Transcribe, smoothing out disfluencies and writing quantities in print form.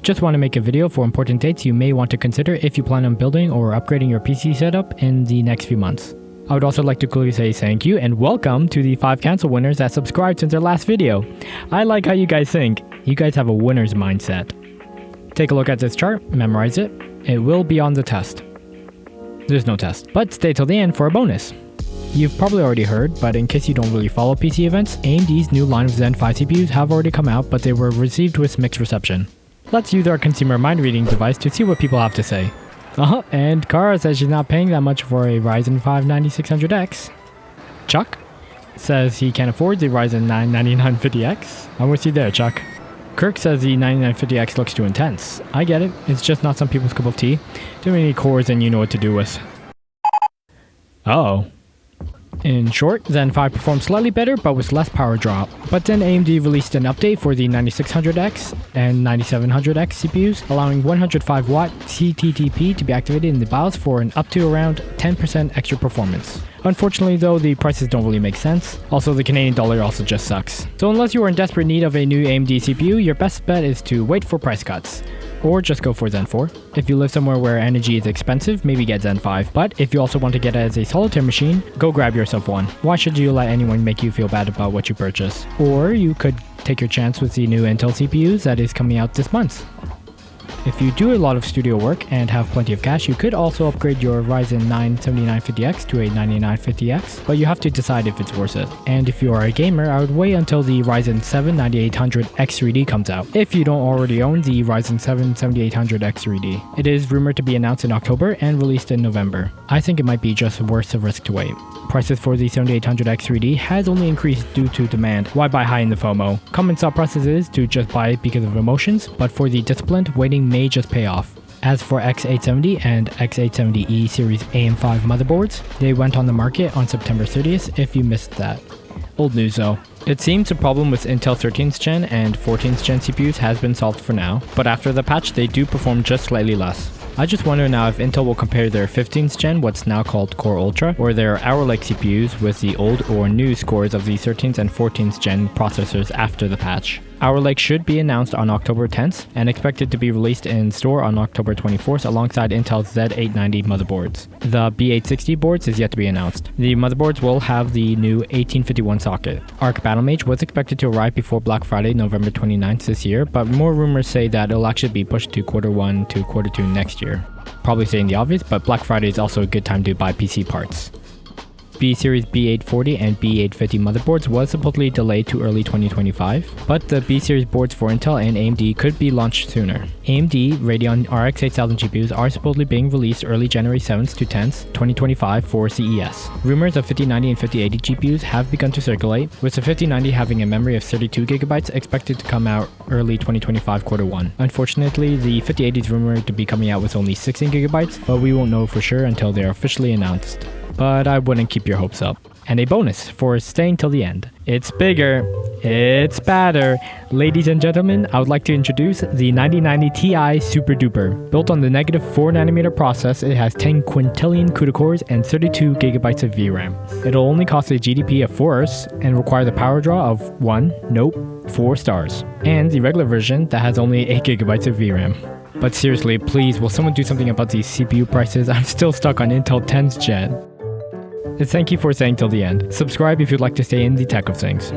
Just want to make a video for important dates you may want to consider if you plan on building or upgrading your PC setup in the next few months. I would also like to quickly say thank you and welcome to the 5 cancel winners that subscribed since their last video. I like how you guys think. You guys have a winner's mindset. Take a look at this chart, memorize it. It will be on the test. There's no test, but stay till the end for a bonus. You've probably already heard, but in case you don't really follow PC events, AMD's new line of Zen 5 CPUs have already come out, but they were received with mixed reception. Let's use our consumer mind reading device to see what people have to say. And Kara says she's not paying that much for a Ryzen 5 9600X. Chuck says he can't afford the Ryzen 9 9950X. I'm with you there, Chuck. Kirk says the 9950X looks too intense. I get it, it's just not some people's cup of tea. Too many cores and you know what to do with. Uh-oh. In short, Zen 5 performed slightly better but with less power drop. But then AMD released an update for the 9600X and 9700X CPUs, allowing 105 watt CTTP to be activated in the BIOS for an up to around 10% extra performance. Unfortunately though, the prices don't really make sense. Also, the Canadian dollar also just sucks. So unless you are in desperate need of a new AMD CPU, your best bet is to wait for price cuts. Or just go for Zen 4. If you live somewhere where energy is expensive, maybe get Zen 5. But if you also want to get it as a solitaire machine, go grab yourself one. Why should you let anyone make you feel bad about what you purchase? Or you could take your chance with the new Intel CPUs that is coming out this month. If you do a lot of studio work and have plenty of cash, you could also upgrade your Ryzen 9 7950X to a 9950X, but you have to decide if it's worth it. And if you are a gamer, I would wait until the Ryzen 7 9800X3D comes out, if you don't already own the Ryzen 7 7800X3D. It is rumored to be announced in October and released in November. I think it might be just worth the risk to wait. Prices for the 7800X3D has only increased due to demand. Why buy high in the FOMO? Common thought process is to just buy it because of emotions, but for the disciplined, waiting may just pay off. As for X870 and X870E series AM5 motherboards, they went on the market on September 30th if you missed that. Old news though. It seems the problem with Intel 13th gen and 14th gen CPUs has been solved for now, but after the patch they do perform just slightly less. I just wonder now if Intel will compare their 15th gen, what's now called Core Ultra, or their Hour Lake CPUs with the old or new scores of the 13th and 14th gen processors after the patch. Hour Lake should be announced on October 10th and expected to be released in store on October 24th alongside Intel's Z890 motherboards. The B860 boards is yet to be announced. The motherboards will have the new 1851 socket. Arc Battlemage was expected to arrive before Black Friday, November 29th this year, but more rumors say that it'll actually be pushed to Q1 to Q2 next year. Probably saying the obvious, but Black Friday is also a good time to buy PC parts. B-Series B840 and B850 motherboards was supposedly delayed to early 2025, but the B-Series boards for Intel and AMD could be launched sooner. AMD Radeon RX 8000 GPUs are supposedly being released early January 7th to 10th, 2025 for CES. Rumors of 5090 and 5080 GPUs have begun to circulate, with the 5090 having a memory of 32GB expected to come out early 2025 Q1. Unfortunately, the 5080 is rumored to be coming out with only 16GB, but we won't know for sure until they are officially announced. But I wouldn't keep your hopes up. And a bonus for staying till the end. It's bigger, it's badder. Ladies and gentlemen, I would like to introduce the 9090 Ti Super Duper. Built on the negative 4nm process, it has 10 quintillion CUDA cores and 32GB of VRAM. It'll only cost a GDP of 4 Earths and require the power draw of 4 stars. And the regular version that has only 8GB of VRAM. But seriously, please, will someone do something about these CPU prices? I'm still stuck on Intel 10th gen. Thank you for staying till the end. Subscribe if you'd like to stay in the tech of things.